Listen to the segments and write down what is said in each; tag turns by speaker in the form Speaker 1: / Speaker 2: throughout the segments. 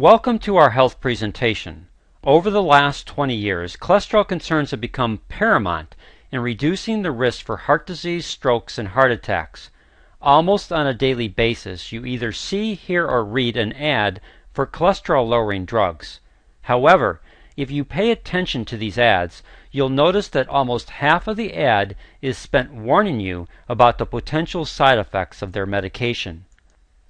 Speaker 1: Welcome to our health presentation. Over the last 20 years, cholesterol concerns have become paramount in reducing the risk for heart disease, strokes, and heart attacks. Almost on a daily basis, you either see, hear, or read an ad for cholesterol-lowering drugs. However, if you pay attention to these ads, you'll notice that almost half of the ad is spent warning you about the potential side effects of their medication.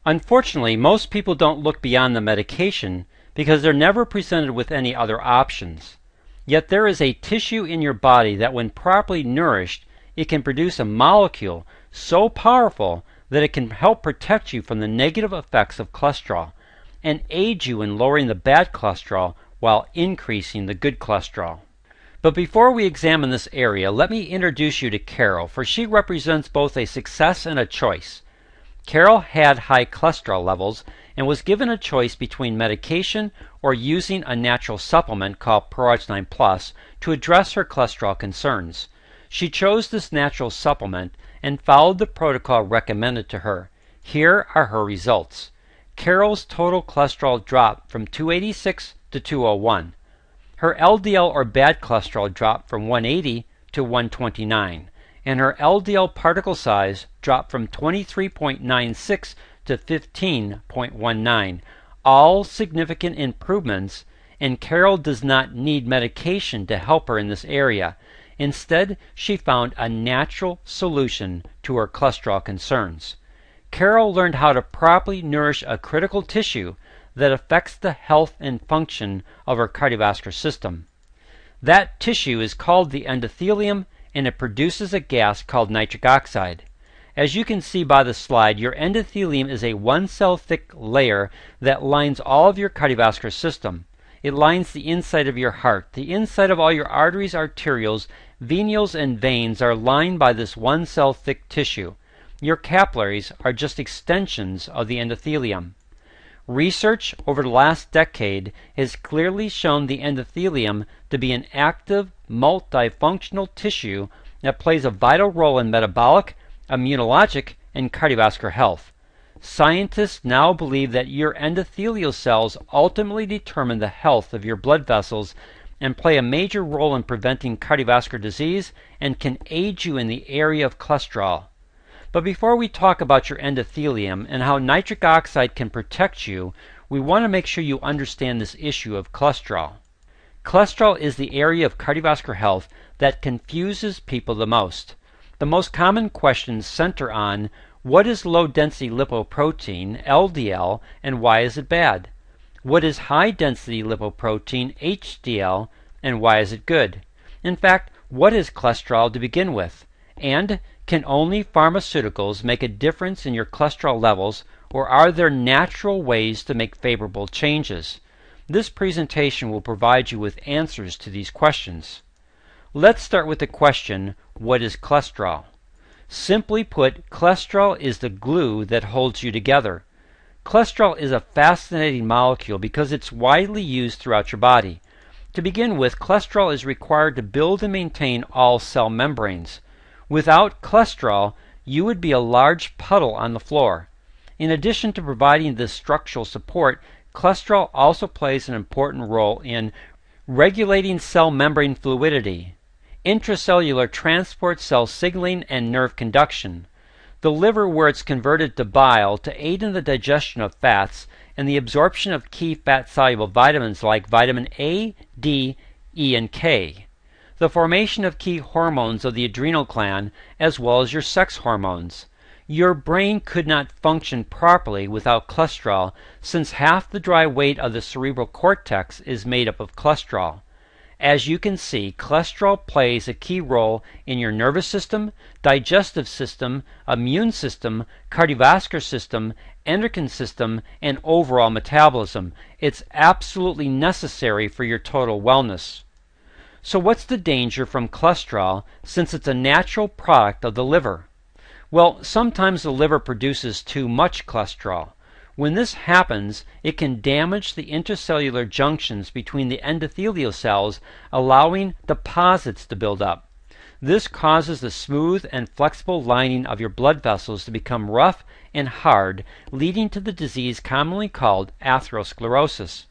Speaker 1: Unfortunately, most people don't look beyond the medication because they're never presented with any other options. Yet there is a tissue in your body that when properly nourished, it can produce a molecule so powerful that it can help protect you from the negative effects of cholesterol and aid you in lowering the bad cholesterol while increasing the good cholesterol. But before we examine this area, let me introduce you to Carol, for she represents both a success and a choice. Carol had high cholesterol levels and was given a choice between medication or using a natural supplement called Oxide Plus to address her cholesterol concerns. She chose this natural supplement and followed the protocol recommended to her. Here are her results. Carol's total cholesterol dropped from 286 to 201. Her LDL or bad cholesterol dropped from 180 to 129. And her LDL particle size dropped from 23.96 to 15.19. All significant improvements, and Carol does not need medication to help her in this area. Instead, she found a natural solution to her cholesterol concerns. Carol learned how to properly nourish a critical tissue that affects the health and function of her cardiovascular system. That tissue is called the endothelium, and it produces a gas called nitric oxide. As you can see by the slide, your endothelium is a one-cell thick layer that lines all of your cardiovascular system. It lines the inside of your heart. The inside of all your arteries, arterioles, venules, and veins are lined by this one-cell thick tissue. Your capillaries are just extensions of the endothelium. Research over the last decade has clearly shown the endothelium to be an active, multifunctional tissue that plays a vital role in metabolic, immunologic, and cardiovascular health. Scientists now believe that your endothelial cells ultimately determine the health of your blood vessels and play a major role in preventing cardiovascular disease and can aid you in the area of cholesterol. But before we talk about your endothelium and how nitric oxide can protect you, we want to make sure you understand this issue of cholesterol. Cholesterol is the area of cardiovascular health that confuses people the most. The most common questions center on what is low-density lipoprotein, LDL, and why is it bad? What is high-density lipoprotein, HDL, and why is it good? In fact, what is cholesterol to begin with? And can only pharmaceuticals make a difference in your cholesterol levels, or are there natural ways to make favorable changes? This presentation will provide you with answers to these questions. Let's start with the question, what is cholesterol? Simply put, cholesterol is the glue that holds you together. Cholesterol is a fascinating molecule because it's widely used throughout your body. To begin with, cholesterol is required to build and maintain all cell membranes. Without cholesterol, you would be a large puddle on the floor. In addition to providing this structural support, cholesterol also plays an important role in regulating cell membrane fluidity, intracellular transport, cell signaling, and nerve conduction. The liver, where it's converted to bile to aid in the digestion of fats and the absorption of key fat-soluble vitamins like vitamin A, D, E, and K. The formation of key hormones of the adrenal gland, as well as your sex hormones. Your brain could not function properly without cholesterol, since half the dry weight of the cerebral cortex is made up of cholesterol. As you can see, cholesterol plays a key role in your nervous system, digestive system, immune system, cardiovascular system, endocrine system, and overall metabolism. It's absolutely necessary for your total wellness. So what's the danger from cholesterol, since it's a natural product of the liver? Well, sometimes the liver produces too much cholesterol. When this happens, it can damage the intracellular junctions between the endothelial cells, allowing deposits to build up. This causes the smooth and flexible lining of your blood vessels to become rough and hard, leading to the disease commonly called atherosclerosis.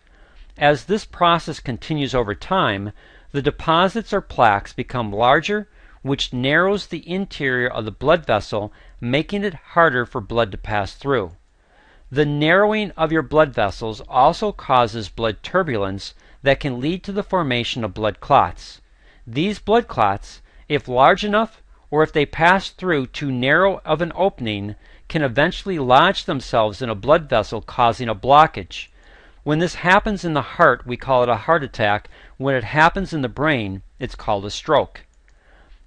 Speaker 1: As this process continues over time, the deposits or plaques become larger, which narrows the interior of the blood vessel, making it harder for blood to pass through. The narrowing of your blood vessels also causes blood turbulence that can lead to the formation of blood clots. These blood clots, if large enough or if they pass through too narrow of an opening, can eventually lodge themselves in a blood vessel, causing a blockage. When this happens in the heart, we call it a heart attack. When it happens in the brain, it's called a stroke.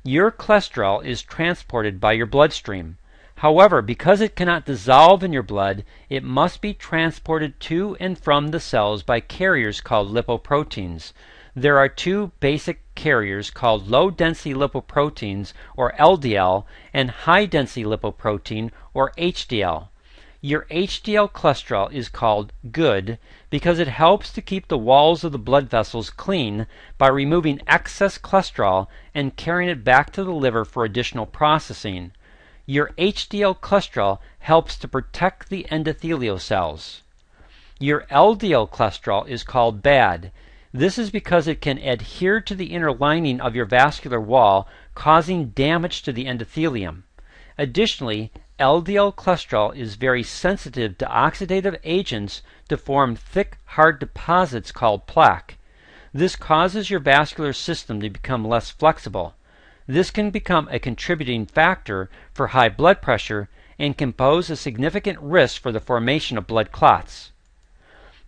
Speaker 1: Your cholesterol is transported by your bloodstream. However, because it cannot dissolve in your blood, it must be transported to and from the cells by carriers called lipoproteins. There are two basic carriers called low-density lipoproteins, or LDL, and high-density lipoprotein, or HDL. Your HDL cholesterol is called good because it helps to keep the walls of the blood vessels clean by removing excess cholesterol and carrying it back to the liver for additional processing. Your HDL cholesterol helps to protect the endothelial cells. Your LDL cholesterol is called bad. This is because it can adhere to the inner lining of your vascular wall, causing damage to the endothelium. Additionally, LDL cholesterol is very sensitive to oxidative agents to form thick, hard deposits called plaque. This causes your vascular system to become less flexible. This can become a contributing factor for high blood pressure and can pose a significant risk for the formation of blood clots.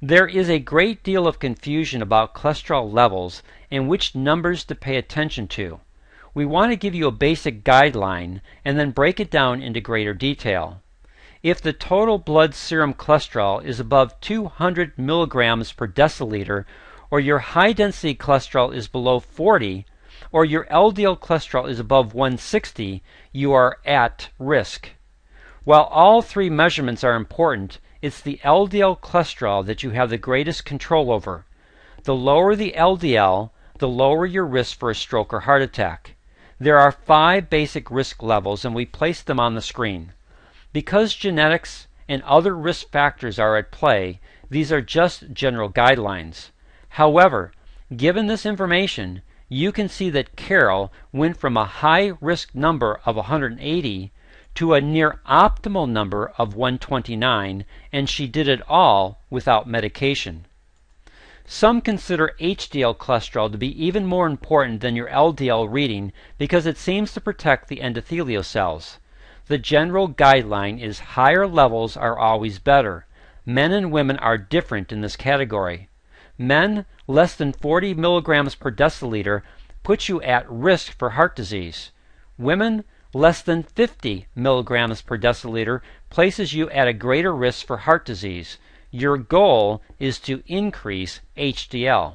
Speaker 1: There is a great deal of confusion about cholesterol levels and which numbers to pay attention to. We want to give you a basic guideline and then break it down into greater detail. If the total blood serum cholesterol is above 200 milligrams per deciliter, or your high-density cholesterol is below 40, or your LDL cholesterol is above 160, you are at risk. While all three measurements are important, it's the LDL cholesterol that you have the greatest control over. The lower the LDL, the lower your risk for a stroke or heart attack. There are 5 basic risk levels, and we place them on the screen. Because genetics and other risk factors are at play, these are just general guidelines. However, given this information, you can see that Carol went from a high-risk number of 180 to a near optimal number of 129, and she did it all without medication. Some consider HDL cholesterol to be even more important than your LDL reading because it seems to protect the endothelial cells. The general guideline is higher levels are always better. Men and women are different in this category. Men less than 40 milligrams per deciliter puts you at risk for heart disease. Women less than 50 milligrams per deciliter places you at a greater risk for heart disease. Your goal is to increase HDL.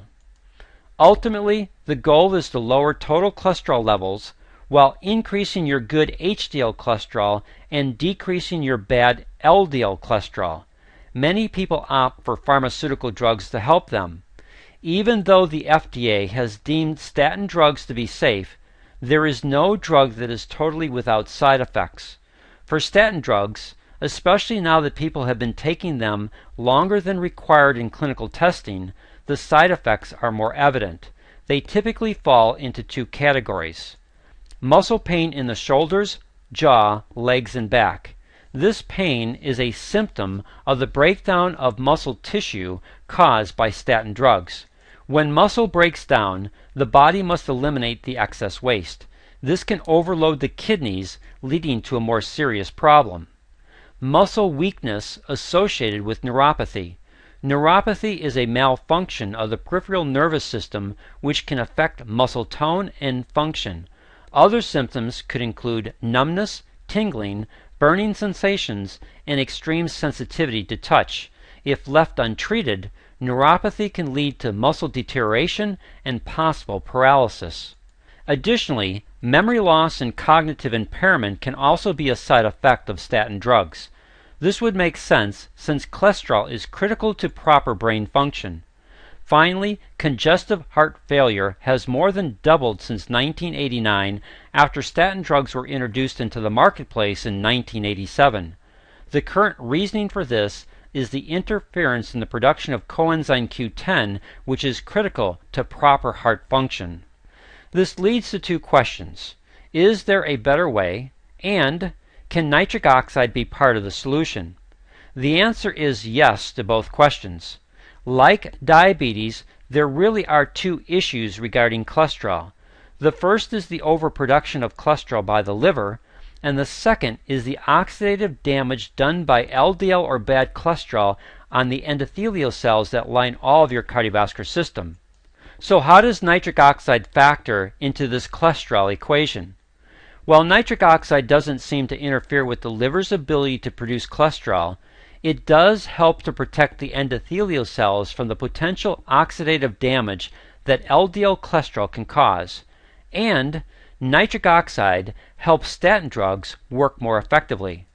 Speaker 1: Ultimately, the goal is to lower total cholesterol levels while increasing your good HDL cholesterol and decreasing your bad LDL cholesterol. Many people opt for pharmaceutical drugs to help them. Even though the FDA has deemed statin drugs to be safe, there is no drug that is totally without side effects. For statin drugs, especially now that people have been taking them longer than required in clinical testing, the side effects are more evident. They typically fall into 2 categories. Muscle pain in the shoulders, jaw, legs, and back. This pain is a symptom of the breakdown of muscle tissue caused by statin drugs. When muscle breaks down, the body must eliminate the excess waste. This can overload the kidneys, leading to a more serious problem. Muscle weakness associated with neuropathy. Neuropathy is a malfunction of the peripheral nervous system which can affect muscle tone and function. Other symptoms could include numbness, tingling, burning sensations, and extreme sensitivity to touch. If left untreated, neuropathy can lead to muscle deterioration and possible paralysis. Additionally, memory loss and cognitive impairment can also be a side effect of statin drugs. This would make sense since cholesterol is critical to proper brain function. Finally, congestive heart failure has more than doubled since 1989 after statin drugs were introduced into the marketplace in 1987. The current reasoning for this is the interference in the production of coenzyme Q10, which is critical to proper heart function. This leads to two questions. Is there a better way? And can nitric oxide be part of the solution? The answer is yes to both questions. Like diabetes, there really are two issues regarding cholesterol. The first is the overproduction of cholesterol by the liver, and the second is the oxidative damage done by LDL or bad cholesterol on the endothelial cells that line all of your cardiovascular system. So how does nitric oxide factor into this cholesterol equation? While nitric oxide doesn't seem to interfere with the liver's ability to produce cholesterol, it does help to protect the endothelial cells from the potential oxidative damage that LDL cholesterol can cause. And nitric oxide helps statin drugs work more effectively.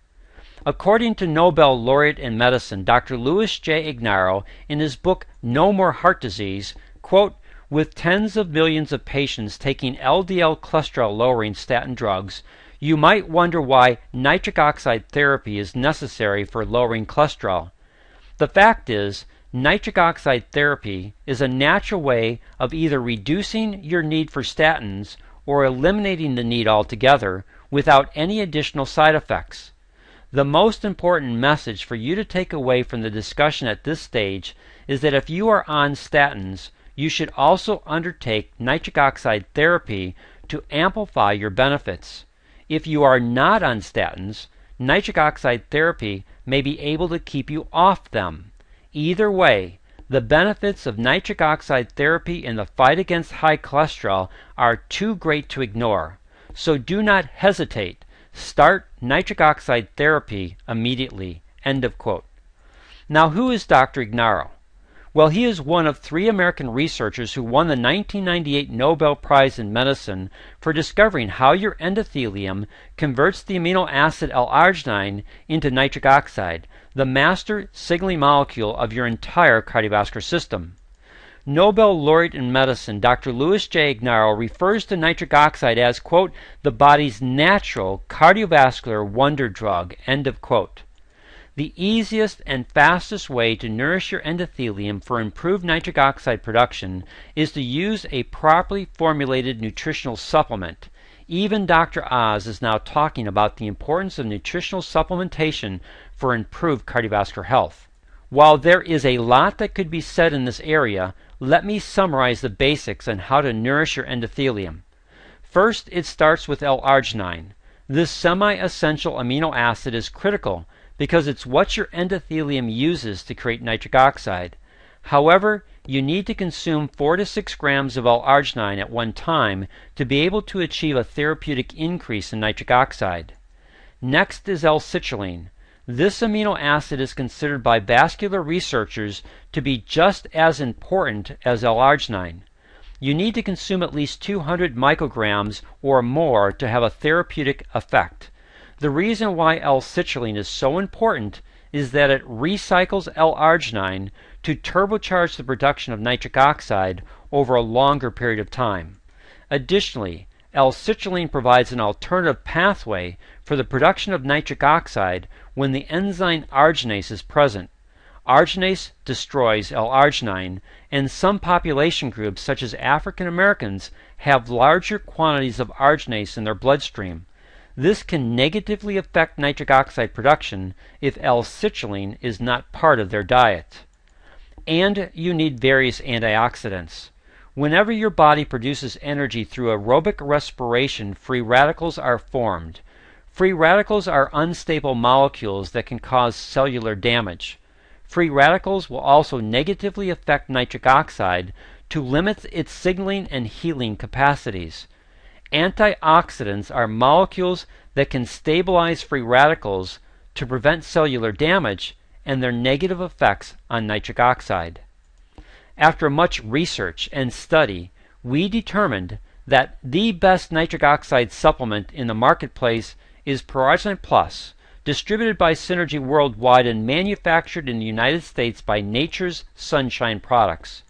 Speaker 1: According to Nobel laureate in medicine Dr. Louis J. Ignarro in his book No More Heart Disease, quote, with tens of millions of patients taking LDL cholesterol lowering statin drugs, you might wonder why nitric oxide therapy is necessary for lowering cholesterol. The fact is, nitric oxide therapy is a natural way of either reducing your need for statins or eliminating the need altogether without any additional side effects. The most important message for you to take away from the discussion at this stage is that if you are on statins, you should also undertake nitric oxide therapy to amplify your benefits. If you are not on statins, nitric oxide therapy may be able to keep you off them. Either way, the benefits of nitric oxide therapy in the fight against high cholesterol are too great to ignore. So do not hesitate. Start nitric oxide therapy immediately. End of quote. Now, who is Dr. Ignarro? Well, he is one of 3 American researchers who won the 1998 Nobel Prize in Medicine for discovering how your endothelium converts the amino acid L-arginine into nitric oxide, the master signaling molecule of your entire cardiovascular system. Nobel laureate in medicine Dr. Louis J. Ignarro refers to nitric oxide as, quote, the body's natural cardiovascular wonder drug, end of quote. The easiest and fastest way to nourish your endothelium for improved nitric oxide production is to use a properly formulated nutritional supplement. Even Dr. Oz is now talking about the importance of nutritional supplementation for improved cardiovascular health. While there is a lot that could be said in this area, let me summarize the basics on how to nourish your endothelium. First, it starts with L-arginine. This semi-essential amino acid is critical because it's what your endothelium uses to create nitric oxide. However, you need to consume 4 to 6 grams of L-arginine at one time to be able to achieve a therapeutic increase in nitric oxide. Next is L-citrulline. This amino acid is considered by vascular researchers to be just as important as L-arginine. You need to consume at least 200 micrograms or more to have a therapeutic effect. The reason why L-citrulline is so important is that it recycles L-arginine to turbocharge the production of nitric oxide over a longer period of time. Additionally, L-citrulline provides an alternative pathway for the production of nitric oxide when the enzyme arginase is present. Arginase destroys L-arginine, and some population groups, such as African Americans, have larger quantities of arginase in their bloodstream. This can negatively affect nitric oxide production if L-citrulline is not part of their diet. And you need various antioxidants. Whenever your body produces energy through aerobic respiration, free radicals are formed. Free radicals are unstable molecules that can cause cellular damage. Free radicals will also negatively affect nitric oxide to limit its signaling and healing capacities. Antioxidants are molecules that can stabilize free radicals to prevent cellular damage and their negative effects on nitric oxide. After much research and study, we determined that the best nitric oxide supplement in the marketplace is Pyrogenite Plus, distributed by Synergy worldwide and manufactured in the United States by Nature's Sunshine Products.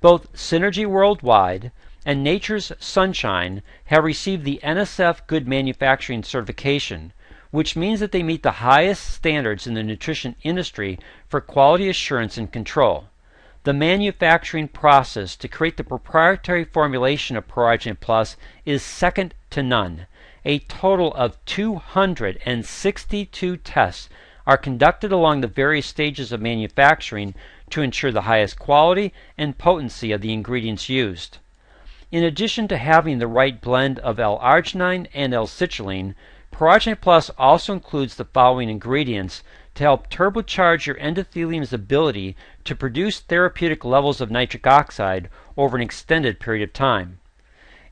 Speaker 1: Both Synergy Worldwide and Nature's Sunshine have received the NSF Good Manufacturing certification, which means that they meet the highest standards in the nutrition industry for quality assurance and control. The manufacturing process to create the proprietary formulation of Pyrogenate Plus is second to none. A total of 262 tests are conducted along the various stages of manufacturing to ensure the highest quality and potency of the ingredients used. In addition to having the right blend of L-arginine and L-citrulline, Pyrogenate Plus also includes the following ingredients to help turbocharge your endothelium's ability to produce therapeutic levels of nitric oxide over an extended period of time.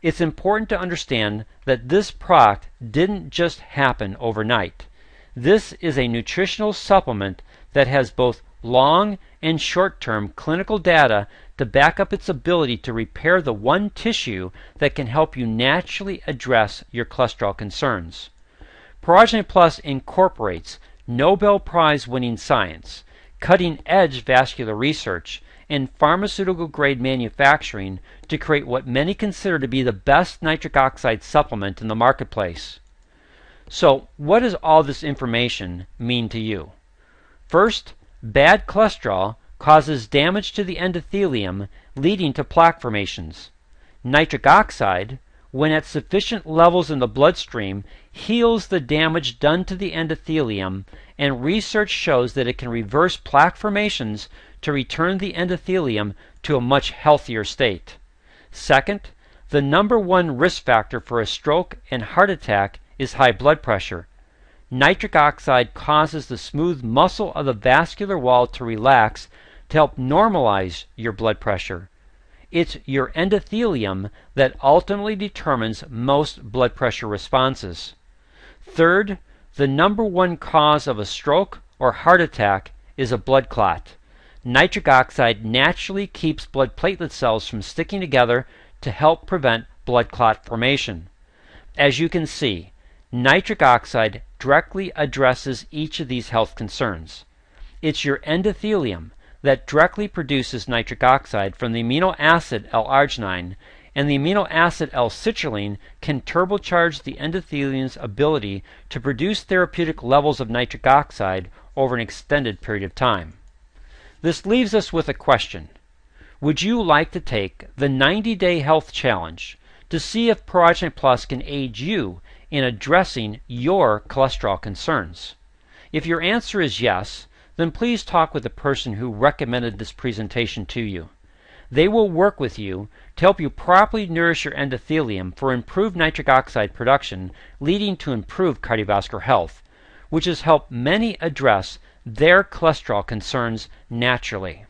Speaker 1: It's important to understand that this product didn't just happen overnight. This is a nutritional supplement that has both long and short-term clinical data to back up its ability to repair the one tissue that can help you naturally address your cholesterol concerns. Pyrogenate Plus incorporates Nobel Prize-winning science, cutting-edge vascular research, and pharmaceutical-grade manufacturing to create what many consider to be the best nitric oxide supplement in the marketplace. So, what does all this information mean to you? First, bad cholesterol causes damage to the endothelium, leading to plaque formations. Nitric oxide, when at sufficient levels in the bloodstream, heals the damage done to the endothelium, and research shows that it can reverse plaque formations to return the endothelium to a much healthier state. Second, the number one risk factor for a stroke and heart attack is high blood pressure. Nitric oxide causes the smooth muscle of the vascular wall to relax to help normalize your blood pressure. It's your endothelium that ultimately determines most blood pressure responses. Third, the number one cause of a stroke or heart attack is a blood clot. Nitric oxide naturally keeps blood platelet cells from sticking together to help prevent blood clot formation. As you can see, nitric oxide directly addresses each of these health concerns. It's your endothelium that directly produces nitric oxide from the amino acid L-arginine, and the amino acid L-citrulline can turbocharge the endothelium's ability to produce therapeutic levels of nitric oxide over an extended period of time. This leaves us with a question. Would you like to take the 90-day health challenge to see if Pyrogenate Plus can aid you in addressing your cholesterol concerns? If your answer is yes, then please talk with the person who recommended this presentation to you. They will work with you to help you properly nourish your endothelium for improved nitric oxide production, leading to improved cardiovascular health, which has helped many address their cholesterol concerns naturally.